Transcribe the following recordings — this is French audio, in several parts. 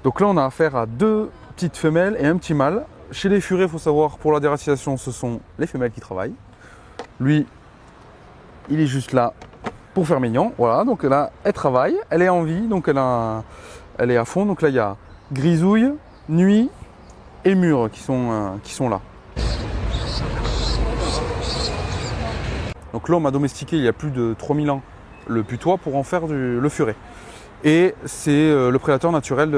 Donc là, on a affaire à deux petites femelles et un petit mâle. Chez les furets, il faut savoir, pour la déracinisation, ce sont les femelles qui travaillent. Lui, il est juste là pour faire mignon. Voilà, donc là, elle travaille, elle est en vie, donc elle est à fond. Donc là, il y a Grisouille, Nuit et Mûre qui sont là. Donc l'homme a domestiqué il y a plus de 3000 ans le putois pour en faire le furet. Et c'est le prédateur naturel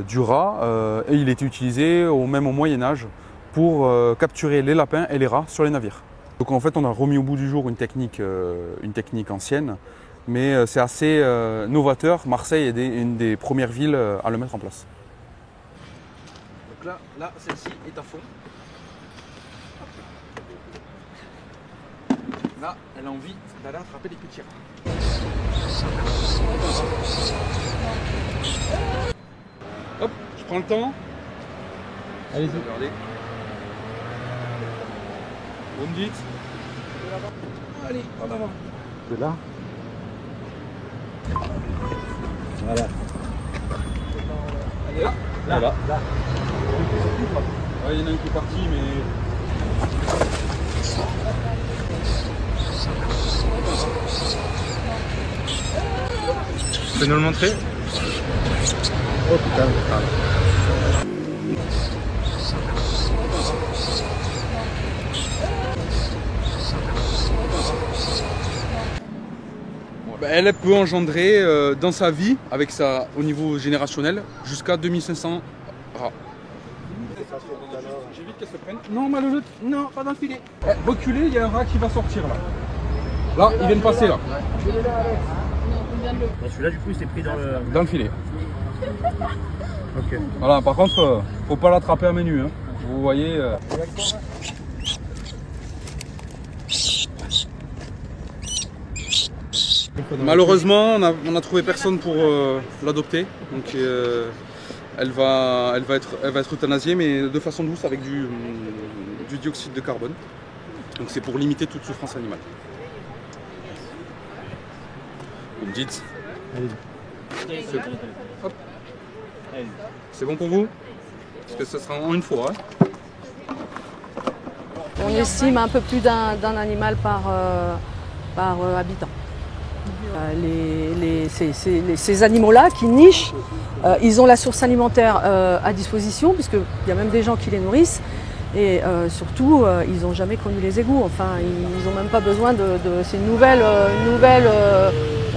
du rat et il était utilisé même au Moyen-Âge pour capturer les lapins et les rats sur les navires. Donc en fait on a remis au bout du jour une technique ancienne, mais c'est assez novateur. Marseille est une des premières villes à le mettre en place. Donc là celle-ci est à fond. Là, elle a envie d'aller attraper les petits rats. Hop, je prends le temps. Allez-y. Regardez. Vous me dites. Allez, en avant. C'est là. Voilà. Elle est là. Là. Là. Ouais, il y en a un qui est parti, mais... Tu peux nous le montrer? Oh putain, elle peut engendrer dans sa vie, au niveau générationnel, jusqu'à 2500 rats. J'évite qu'elle se prenne. Non, malheureux, non, pas dans le filet. Reculez, il y a un rat qui va sortir là. Là, il vient de passer là. Celui-là, du coup, il s'est pris dans le filet. Ok. Voilà, par contre, faut pas l'attraper à main nue. Hein. Vous voyez. Malheureusement, on a trouvé personne pour l'adopter. Donc, elle va être euthanasiée, mais de façon douce avec du dioxyde de carbone. Donc, c'est pour limiter toute souffrance animale. Vous me dites. C'est bon pour vous? Parce que ça sera en une fois. Hein. On estime un peu plus d'un animal par habitant. Ces animaux-là qui nichent, ils ont la source alimentaire à disposition, puisqu'il y a même des gens qui les nourrissent. Et surtout, ils n'ont jamais connu les égouts. Enfin, ils n'ont même pas besoin c'est une nouvelle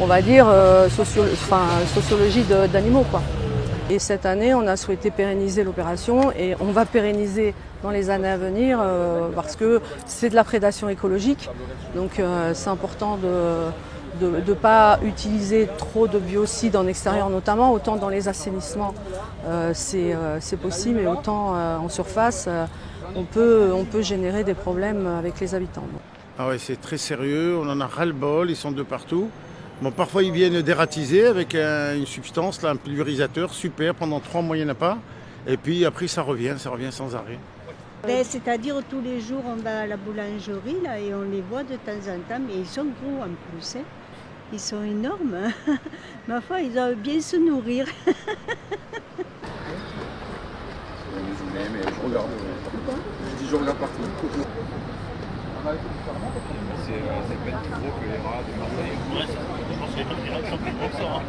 on va dire, sociologie d'animaux, quoi. Et cette année, on a souhaité pérenniser l'opération et on va pérenniser dans les années à venir parce que c'est de la prédation écologique. Donc c'est important de ne pas utiliser trop de biocides en extérieur notamment, autant dans les assainissements c'est possible, mais autant en surface on peut générer des problèmes avec les habitants. Ah ouais, c'est très sérieux, on en a ras-le-bol, ils sont de partout. Bon, parfois ils viennent dératiser avec une substance, là, un pulvérisateur, super, pendant 3 mois il n'y en a pas. Et puis après ça revient sans arrêt. C'est-à-dire tous les jours on va à la boulangerie là, et on les voit de temps en temps, mais ils sont gros en plus. Hein. Ils sont énormes. Hein. Ma foi, ils doivent bien se nourrir. Mais je regarde. Je dis je regarde partout. C'est peut-être plus gros que les rats de Marseille. Ouais, je pense que les rats sont plus gros que ça. Hein.